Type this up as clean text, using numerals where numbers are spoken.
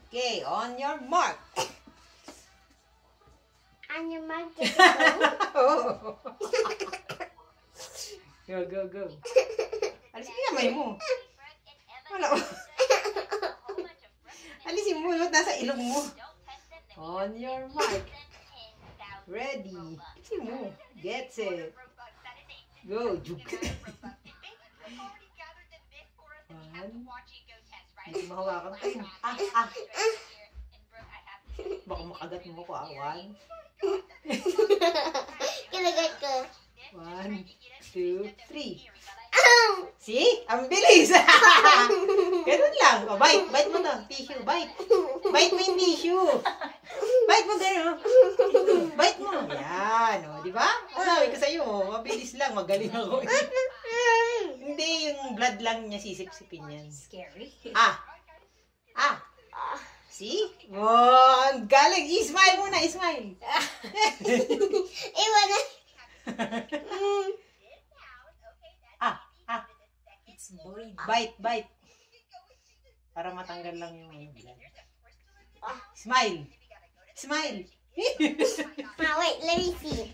Okay, on your mark. On your mark. Go, go, go. Alisin mo kamay mo. Wala. Alisin mo, nasa ilong mo. On your mark. Ready. Alisin mo. Get set. Go. Juke. Hindi mahawakan. Ay, Baka makagat mo ko, 1. Kinagat ko. 1, 2, 3. See? Ang bilis! Ganun lang. O, bite. Bite mo to. Tissue. Bite. Bite mo yung tissue. Bite mo ganun. Bite mo. Yan. O, di ba? Sabi ko sa'yo, mabilis lang. Magaling ako. Hindi, yung blood lang niya sisip-sipin yan. Scary. See? Wow, ang galing. I-smile muna, i-smile. Iwan na. It's bleeding. Bite. Para matanggal lang yung blood. Smile. Smile. Wait, let me see.